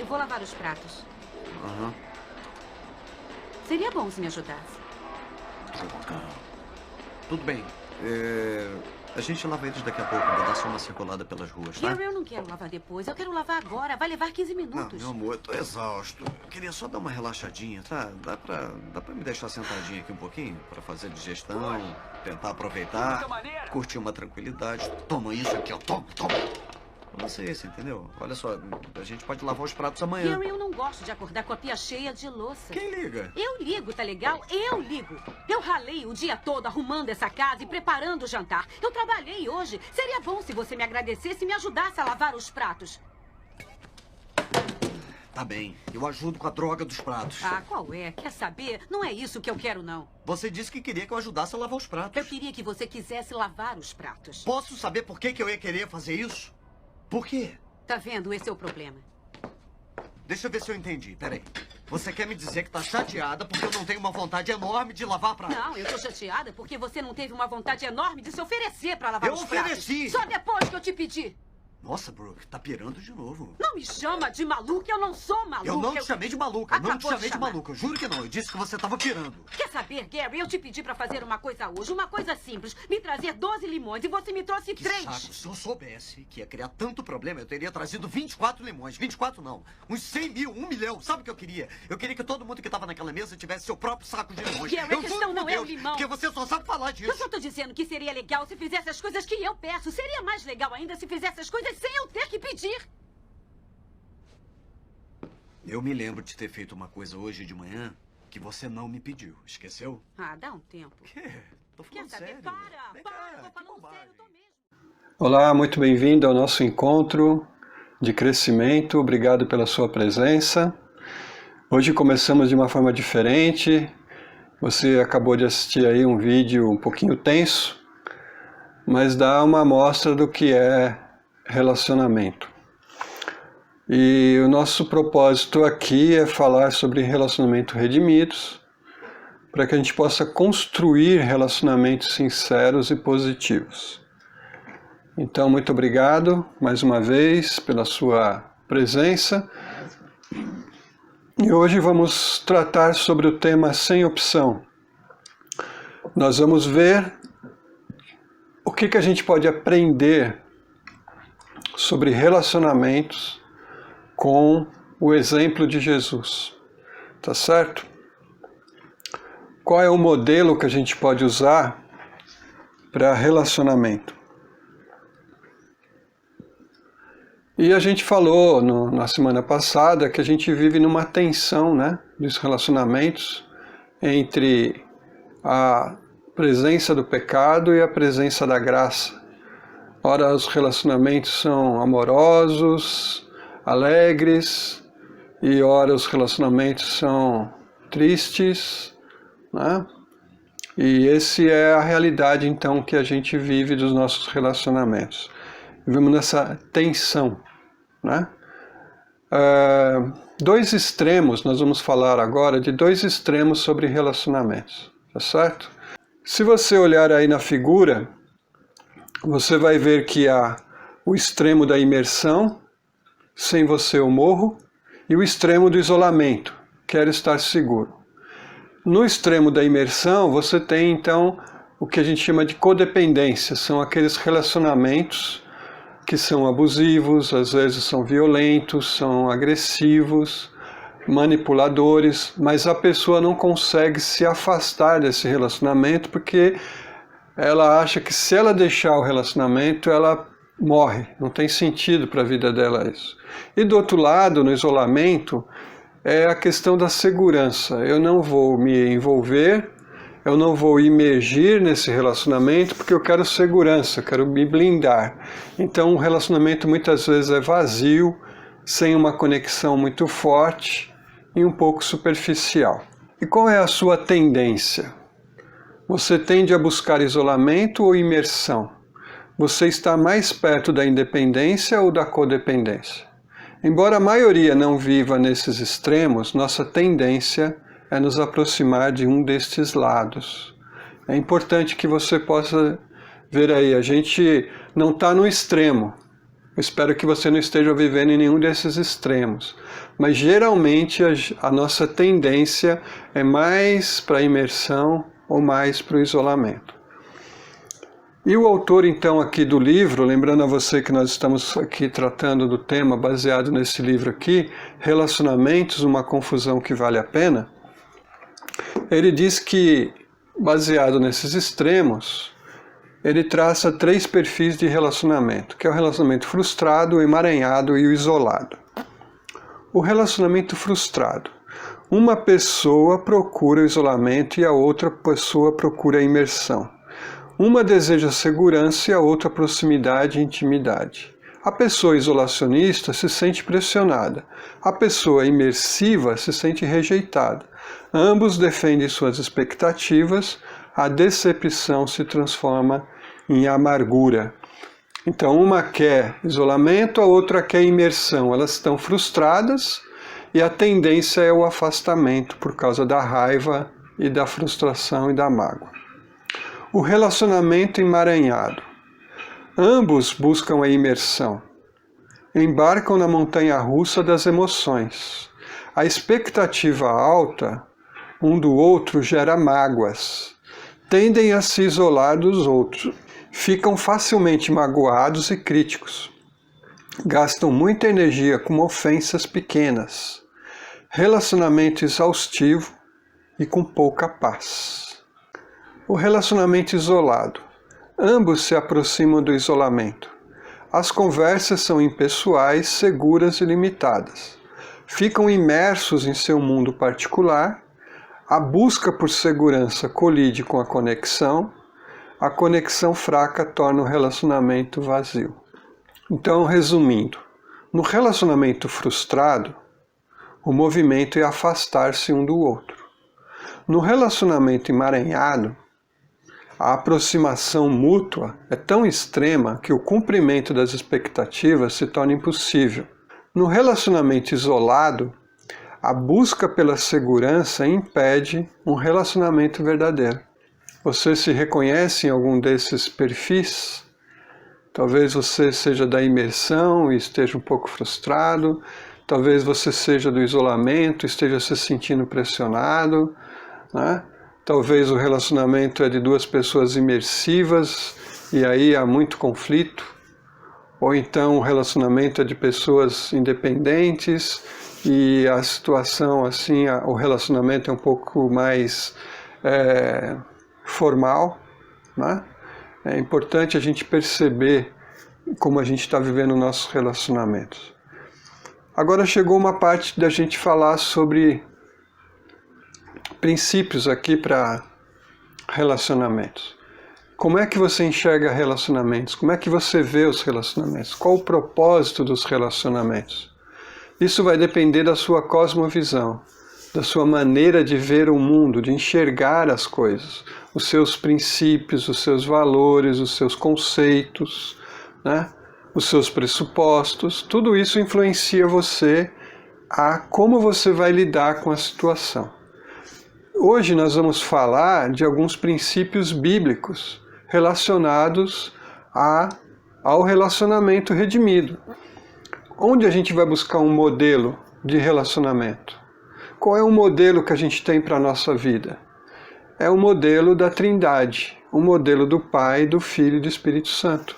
Eu vou lavar os pratos. Aham. Seria bom se me ajudasse. Tudo bem. A gente lava eles daqui a pouco. Ainda dá só uma circulada pelas ruas, tá? Gary, eu não quero lavar depois. Eu quero lavar agora. Vai levar 15 Não, minutos. meu amor, eu tô exausto. Eu queria só dar uma relaxadinha, tá? Dá pra me deixar sentadinho aqui um pouquinho? Pra fazer digestão, tentar aproveitar, curtir uma tranquilidade. Toma isso aqui, ó. Toma. Pra você esse, entendeu? Olha só, a gente pode lavar os pratos amanhã. Gary, eu não gosto de acordar com a pia cheia de louça. Quem liga? Eu ligo, tá legal? Eu ligo. Eu ralei o dia todo arrumando essa casa e preparando o jantar. Eu trabalhei hoje. Seria bom se você me agradecesse e me ajudasse a lavar os pratos. Tá bem, eu ajudo com a droga dos pratos. Ah, qual é? Quer saber? Não é isso que eu quero, não. Você disse que queria que eu ajudasse a lavar os pratos. Eu queria que você quisesse lavar os pratos. Posso saber por que eu ia querer fazer isso? Por quê? Tá vendo? Esse é o problema. Deixa eu ver se eu entendi. Peraí. Você quer me dizer que tá chateada porque eu não tenho uma vontade enorme de lavar pratos? Não, eu tô chateada porque você não teve uma vontade enorme de se oferecer pra lavar os pratos. Eu ofereci! Só depois que eu te pedi. Nossa, Brooke, tá pirando de novo. Não me chama de maluca, eu não sou maluca. Eu não te chamei de maluca, não te Acabou de chamei de chamar. maluca. Eu juro que não, eu disse que você tava pirando. Quer saber, Gary? Eu te pedi pra fazer uma coisa hoje, uma coisa simples. Me trazer 12 limões e você me trouxe Que 3. saco, se eu soubesse que ia criar tanto problema, eu teria trazido 24 limões. 24 não, uns 100 mil, 1 milhão. Sabe o que eu queria? Eu queria que todo mundo que tava naquela mesa tivesse seu próprio saco de limões. Gary, a Eu questão juro por não é o Deus, limão. Porque você só sabe falar Eu disso. só tô dizendo que seria legal se fizesse as coisas que eu peço. Seria mais legal ainda se fizesse as coisas sem eu ter que pedir. Eu me lembro de ter feito uma coisa hoje de manhã que você não me pediu. Esqueceu? Ah, dá um tempo. O quê? Tô Quer falando saber? sério. Para, Vem para, cá, tô que falando bobagem. sério, tô mesmo. Olá, muito bem-vindo ao nosso encontro de crescimento. Obrigado pela sua presença. Hoje começamos de uma forma diferente. Você acabou de assistir aí um vídeo um pouquinho tenso, mas dá uma amostra do que é relacionamento. E o nosso propósito aqui é falar sobre relacionamentos redimidos, para que a gente possa construir relacionamentos sinceros e positivos. Então, muito obrigado mais uma vez pela sua presença. E hoje vamos tratar sobre o tema sem opção. Nós vamos ver o que a gente pode aprender sobre relacionamentos com o exemplo de Jesus. Tá certo? Qual é o modelo que a gente pode usar para relacionamento? E a gente falou na semana passada que a gente vive numa tensão, né, dos relacionamentos entre a presença do pecado e a presença da graça. Ora, os relacionamentos são amorosos, alegres, e ora os relacionamentos são tristes, né? E essa é a realidade, então, que a gente vive dos nossos relacionamentos. Vivemos nessa tensão, né? Dois extremos, nós vamos falar agora de dois extremos sobre relacionamentos, tá certo? Se você olhar aí na figura, você vai ver que há o extremo da imersão, sem você eu morro, e o extremo do isolamento, quero estar seguro. No extremo da imersão, você tem então o que a gente chama de codependência, são aqueles relacionamentos que são abusivos, às vezes são violentos, são agressivos, manipuladores, mas a pessoa não consegue se afastar desse relacionamento porque ela acha que se ela deixar o relacionamento, ela morre, não tem sentido para a vida dela isso. E do outro lado, no isolamento, é a questão da segurança. Eu não vou me envolver, eu não vou imergir nesse relacionamento porque eu quero segurança, eu quero me blindar. Então o relacionamento muitas vezes é vazio, sem uma conexão muito forte e um pouco superficial. E qual é a sua tendência? Você tende a buscar isolamento ou imersão? Você está mais perto da independência ou da codependência? Embora a maioria não viva nesses extremos, nossa tendência é nos aproximar de um destes lados. É importante que você possa ver aí, a gente não está no extremo, Eu espero que você não esteja vivendo em nenhum desses extremos. Mas geralmente a nossa tendência é mais para a imersão ou mais para o isolamento. E o autor então aqui do livro, lembrando a você que nós estamos aqui tratando do tema baseado nesse livro aqui, Relacionamentos, uma confusão que vale a pena, ele diz que, baseado nesses extremos, ele traça 3 perfis de relacionamento, que é o relacionamento frustrado, o emaranhado e o isolado. O relacionamento frustrado. Uma pessoa procura o isolamento e a outra pessoa procura a imersão. Uma deseja segurança e a outra proximidade e intimidade. A pessoa isolacionista se sente pressionada. A pessoa imersiva se sente rejeitada. Ambos defendem suas expectativas. A decepção se transforma em amargura. Então, uma quer isolamento, a outra quer imersão. Elas estão frustradas e a tendência é o afastamento por causa da raiva e da frustração e da mágoa. O relacionamento emaranhado. Ambos buscam a imersão. Embarcam na montanha-russa das emoções. A expectativa alta um do outro gera mágoas. Tendem a se isolar dos outros. Ficam facilmente magoados e críticos. Gastam muita energia com ofensas pequenas. Relacionamento exaustivo e com pouca paz. O relacionamento isolado. Ambos se aproximam do isolamento. As conversas são impessoais, seguras e limitadas. Ficam imersos em seu mundo particular. A busca por segurança colide com a conexão. A conexão fraca torna o relacionamento vazio. Então, resumindo, no relacionamento frustrado, o movimento é afastar-se um do outro. No relacionamento emaranhado, a aproximação mútua é tão extrema que o cumprimento das expectativas se torna impossível. No relacionamento isolado, a busca pela segurança impede um relacionamento verdadeiro. Você se reconhece em algum desses perfis? Talvez você seja da imersão e esteja um pouco frustrado. Talvez você seja do isolamento e esteja se sentindo pressionado, né? Talvez o relacionamento é de 2 pessoas imersivas e aí há muito conflito. Ou então o relacionamento é de pessoas independentes e a situação assim, o relacionamento é um pouco mais formal, né? É importante a gente perceber como a gente está vivendo nossos relacionamentos. Agora chegou uma parte da gente falar sobre princípios aqui para relacionamentos. Como é que você enxerga relacionamentos? Como é que você vê os relacionamentos? Qual o propósito dos relacionamentos? Isso vai depender da sua cosmovisão, da sua maneira de ver o mundo, de enxergar as coisas, os seus princípios, os seus valores, os seus conceitos, né? Os seus pressupostos. Tudo isso influencia você a como você vai lidar com a situação. Hoje nós vamos falar de alguns princípios bíblicos relacionados ao relacionamento redimido. Onde a gente vai buscar um modelo de relacionamento? Qual é o modelo que a gente tem para a nossa vida? É o modelo da Trindade, o modelo do Pai, do Filho e do Espírito Santo,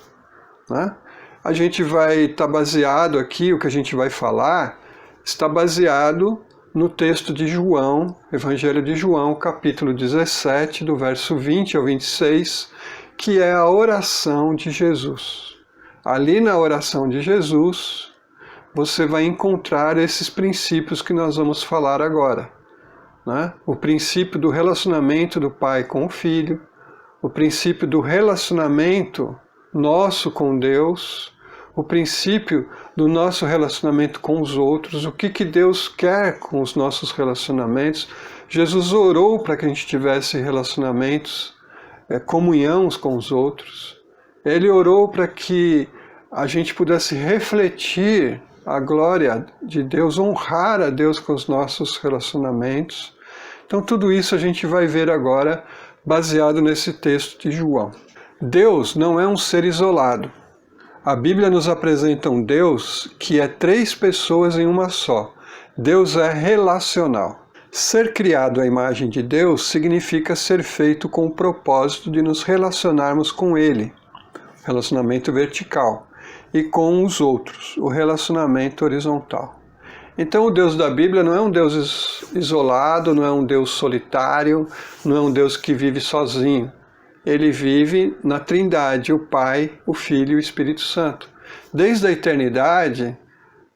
né? A gente vai estar baseado aqui, o que a gente vai falar, está baseado no texto de João, Evangelho de João, capítulo 17, do verso 20 ao 26, que é a oração de Jesus. Ali na oração de Jesus, você vai encontrar esses princípios que nós vamos falar agora, né? O princípio do relacionamento do Pai com o Filho, o princípio do relacionamento nosso com Deus, o princípio do nosso relacionamento com os outros, o que Deus quer com os nossos relacionamentos. Jesus orou para que a gente tivesse relacionamentos, comunhão uns com os outros. Ele orou para que a gente pudesse refletir a glória de Deus, honrar a Deus com os nossos relacionamentos. Então tudo isso a gente vai ver agora baseado nesse texto de João. Deus não é um ser isolado. A Bíblia nos apresenta um Deus que é 3 pessoas em uma só. Deus é relacional. Ser criado à imagem de Deus significa ser feito com o propósito de nos relacionarmos com Ele, relacionamento vertical, e com os outros, o relacionamento horizontal. Então o Deus da Bíblia não é um Deus isolado, não é um Deus solitário, não é um Deus que vive sozinho. Ele vive na Trindade, o Pai, o Filho e o Espírito Santo. Desde a eternidade,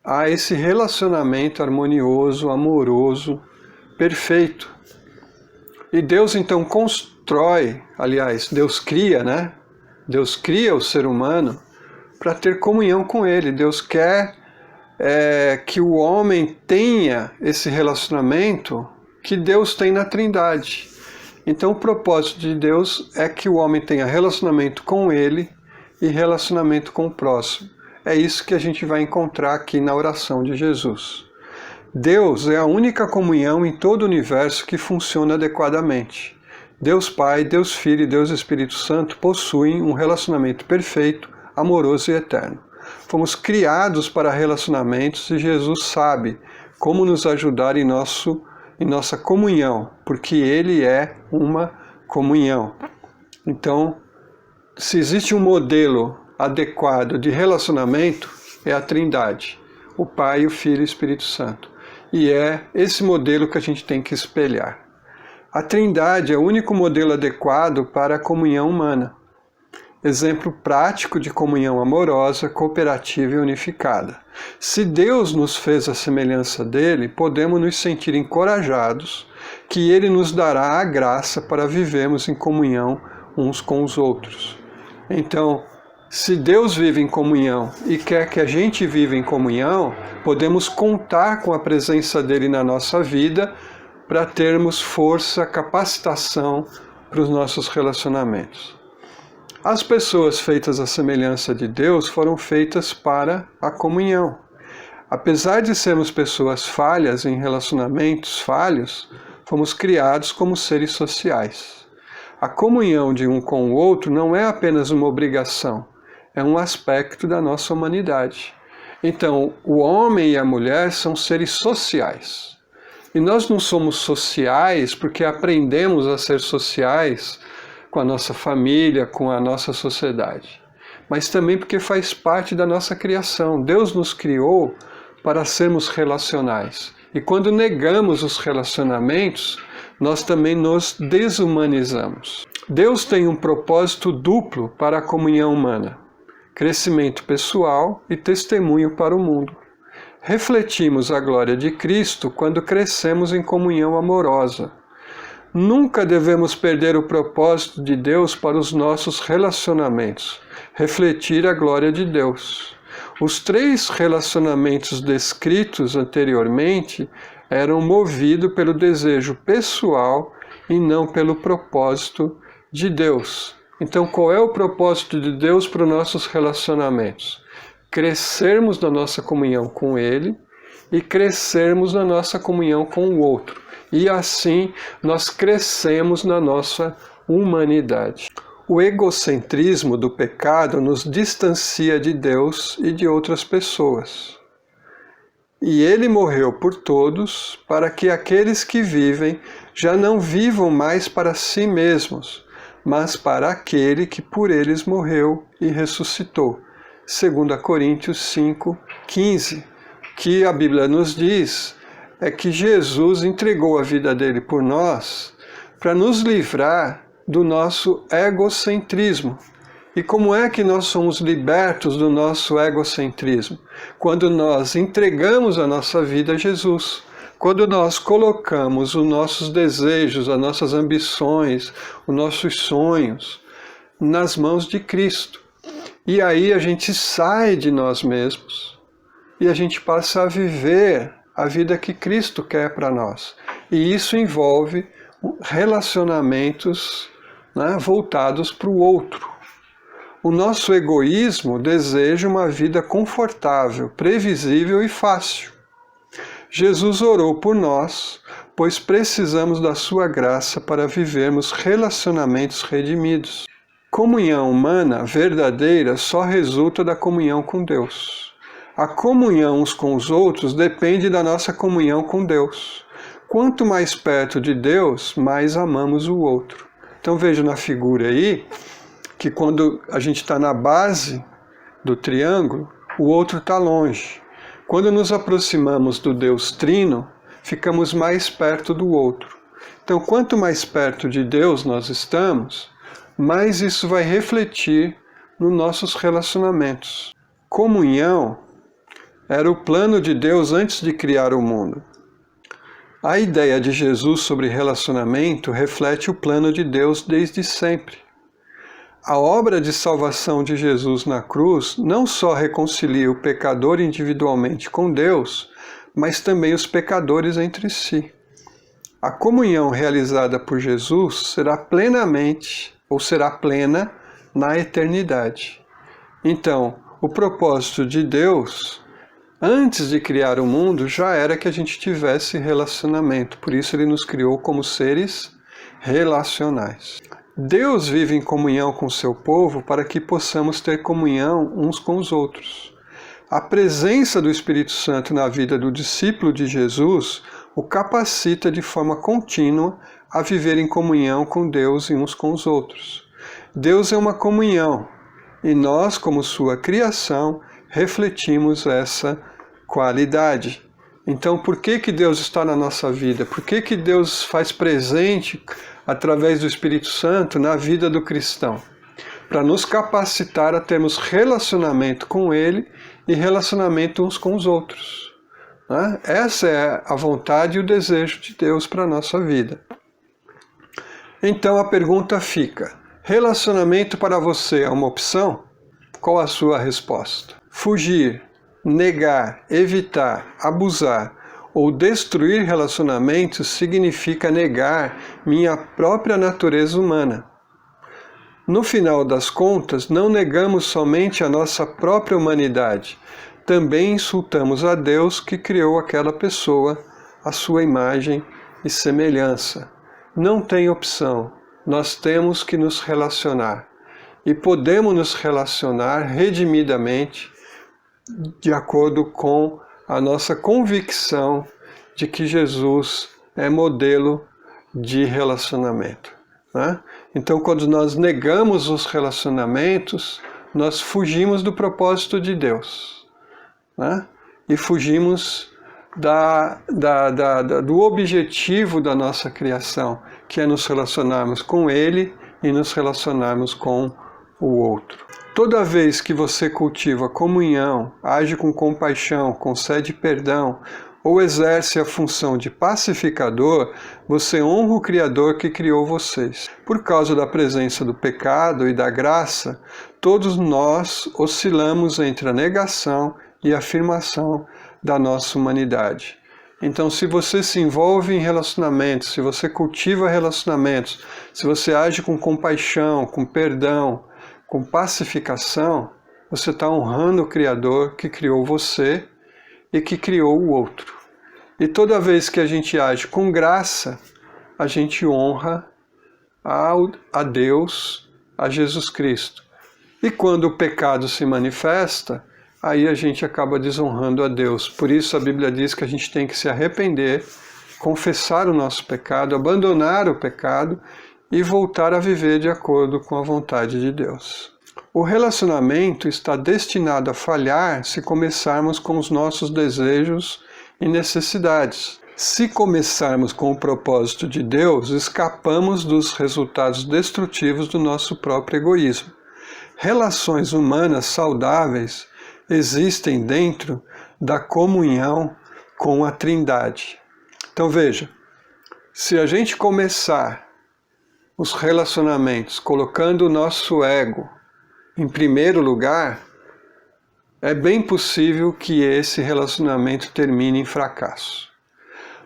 há esse relacionamento harmonioso, amoroso, perfeito. E Deus então constrói, aliás, Deus cria, né? Deus cria o ser humano para ter comunhão com Ele. Deus quer que o homem tenha esse relacionamento que Deus tem na Trindade. Então o propósito de Deus é que o homem tenha relacionamento com Ele e relacionamento com o próximo. É isso que a gente vai encontrar aqui na oração de Jesus. Deus é a única comunhão em todo o universo que funciona adequadamente. Deus Pai, Deus Filho e Deus Espírito Santo possuem um relacionamento perfeito, amoroso e eterno. Fomos criados para relacionamentos e Jesus sabe como nos ajudar em nossa comunhão, porque Ele é uma comunhão. Então, se existe um modelo adequado de relacionamento, é a Trindade, o Pai, o Filho e o Espírito Santo. E é esse modelo que a gente tem que espelhar. A Trindade é o único modelo adequado para a comunhão humana. Exemplo prático de comunhão amorosa, cooperativa e unificada. Se Deus nos fez a semelhança dele, podemos nos sentir encorajados que Ele nos dará a graça para vivermos em comunhão uns com os outros. Então, se Deus vive em comunhão e quer que a gente viva em comunhão, podemos contar com a presença dele na nossa vida para termos força, capacitação para os nossos relacionamentos. As pessoas feitas à semelhança de Deus foram feitas para a comunhão. Apesar de sermos pessoas falhas em relacionamentos falhos, fomos criados como seres sociais. A comunhão de um com o outro não é apenas uma obrigação, é um aspecto da nossa humanidade. Então, o homem e a mulher são seres sociais. E nós não somos sociais porque aprendemos a ser sociais com a nossa família, com a nossa sociedade. Mas também porque faz parte da nossa criação. Deus nos criou para sermos relacionais. E quando negamos os relacionamentos, nós também nos desumanizamos. Deus tem um propósito duplo para a comunhão humana: crescimento pessoal e testemunho para o mundo. Refletimos a glória de Cristo quando crescemos em comunhão amorosa. Nunca devemos perder o propósito de Deus para os nossos relacionamentos, refletir a glória de Deus. Os 3 relacionamentos descritos anteriormente eram movidos pelo desejo pessoal e não pelo propósito de Deus. Então, qual é o propósito de Deus para os nossos relacionamentos? Crescermos na nossa comunhão com Ele e crescermos na nossa comunhão com o outro. E assim nós crescemos na nossa humanidade. O egocentrismo do pecado nos distancia de Deus e de outras pessoas. E Ele morreu por todos, para que aqueles que vivem já não vivam mais para si mesmos, mas para aquele que por eles morreu e ressuscitou. 2 Coríntios 5:15, que a Bíblia nos diz é que Jesus entregou a vida dele por nós para nos livrar do nosso egocentrismo. E como é que nós somos libertos do nosso egocentrismo? Quando nós entregamos a nossa vida a Jesus. Quando nós colocamos os nossos desejos, as nossas ambições, os nossos sonhos nas mãos de Cristo. E aí a gente sai de nós mesmos e a gente passa a viver a vida que Cristo quer para nós. E isso envolve relacionamentos, né, voltados para o outro. O nosso egoísmo deseja uma vida confortável, previsível e fácil. Jesus orou por nós, pois precisamos da sua graça para vivermos relacionamentos redimidos. Comunhão humana verdadeira só resulta da comunhão com Deus. A comunhão uns com os outros depende da nossa comunhão com Deus. Quanto mais perto de Deus, mais amamos o outro. Então veja na figura aí, que quando a gente está na base do triângulo, o outro está longe. Quando nos aproximamos do Deus Trino, ficamos mais perto do outro. Então, quanto mais perto de Deus nós estamos, mais isso vai refletir nos nossos relacionamentos. Comunhão era o plano de Deus antes de criar o mundo. A ideia de Jesus sobre relacionamento reflete o plano de Deus desde sempre. A obra de salvação de Jesus na cruz não só reconcilia o pecador individualmente com Deus, mas também os pecadores entre si. A comunhão realizada por Jesus será plena na eternidade. Então, o propósito de Deus, antes de criar o mundo, já era que a gente tivesse relacionamento. Por isso ele nos criou como seres relacionais. Deus vive em comunhão com seu povo para que possamos ter comunhão uns com os outros. A presença do Espírito Santo na vida do discípulo de Jesus o capacita de forma contínua a viver em comunhão com Deus e uns com os outros. Deus é uma comunhão e nós, como sua criação, refletimos essa qualidade. Então, por que Deus está na nossa vida? Por que Deus faz presente através do Espírito Santo na vida do cristão? Para nos capacitar a termos relacionamento com Ele e relacionamento uns com os outros. Né? Essa é a vontade e o desejo de Deus para a nossa vida. Então a pergunta fica: relacionamento para você é uma opção? Qual a sua resposta? Fugir, negar, evitar, abusar ou destruir relacionamentos significa negar minha própria natureza humana. No final das contas, não negamos somente a nossa própria humanidade, também insultamos a Deus que criou aquela pessoa, à sua imagem e semelhança. Não tem opção, nós temos que nos relacionar. E podemos nos relacionar redimidamente de acordo com a nossa convicção de que Jesus é modelo de relacionamento. Né? Então, quando nós negamos os relacionamentos, nós fugimos do propósito de Deus. Né? E fugimos do objetivo da nossa criação, que é nos relacionarmos com Ele e nos relacionarmos com o outro. Toda vez que você cultiva comunhão, age com compaixão, concede perdão ou exerce a função de pacificador, você honra o Criador que criou vocês. Por causa da presença do pecado e da graça, todos nós oscilamos entre a negação e a afirmação da nossa humanidade. Então, se você se envolve em relacionamentos, se você cultiva relacionamentos, se você age com compaixão, com perdão, com pacificação, você está honrando o Criador que criou você e que criou o outro. E toda vez que a gente age com graça, a gente honra a Deus, a Jesus Cristo. E quando o pecado se manifesta, aí a gente acaba desonrando a Deus. Por isso a Bíblia diz que a gente tem que se arrepender, confessar o nosso pecado, abandonar o pecado e voltar a viver de acordo com a vontade de Deus. O relacionamento está destinado a falhar se começarmos com os nossos desejos e necessidades. Se começarmos com o propósito de Deus, escapamos dos resultados destrutivos do nosso próprio egoísmo. Relações humanas saudáveis existem dentro da comunhão com a Trindade. Então veja, se a gente começar os relacionamentos colocando o nosso ego em primeiro lugar, é bem possível que esse relacionamento termine em fracasso.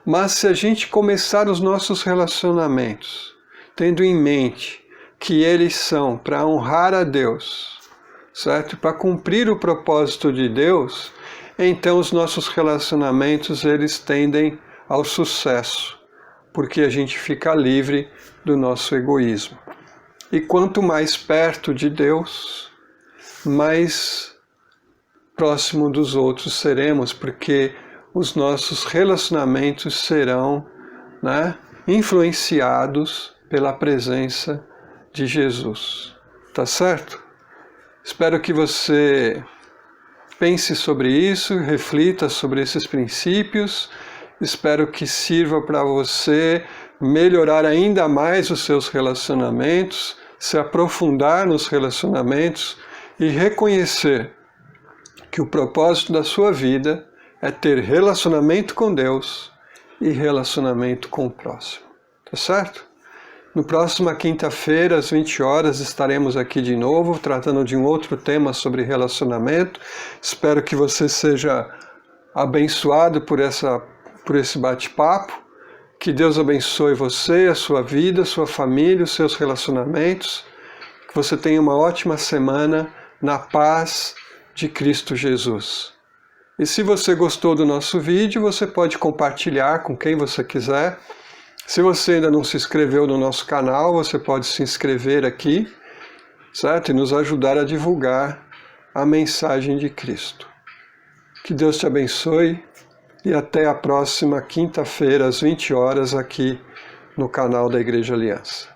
Mas se a gente começar os nossos relacionamentos tendo em mente que eles são para honrar a Deus, certo? Para cumprir o propósito de Deus, então os nossos relacionamentos eles tendem ao sucesso, porque a gente fica livre do nosso egoísmo. E quanto mais perto de Deus, mais próximo dos outros seremos, porque os nossos relacionamentos serão, né, influenciados pela presença de Jesus. Tá certo? Espero que você pense sobre isso, reflita sobre esses princípios. Espero que sirva para você melhorar ainda mais os seus relacionamentos, se aprofundar nos relacionamentos e reconhecer que o propósito da sua vida é ter relacionamento com Deus e relacionamento com o próximo. Tá certo? No próxima quinta-feira, às 20 horas, estaremos aqui de novo, tratando de um outro tema sobre relacionamento. Espero que você seja abençoado por esse bate-papo. Que Deus abençoe você, a sua vida, a sua família, os seus relacionamentos. Que você tenha uma ótima semana na paz de Cristo Jesus. E se você gostou do nosso vídeo, você pode compartilhar com quem você quiser. Se você ainda não se inscreveu no nosso canal, você pode se inscrever aqui, certo? E nos ajudar a divulgar a mensagem de Cristo. Que Deus te abençoe e até a próxima quinta-feira, às 20 horas, aqui no canal da Igreja Aliança.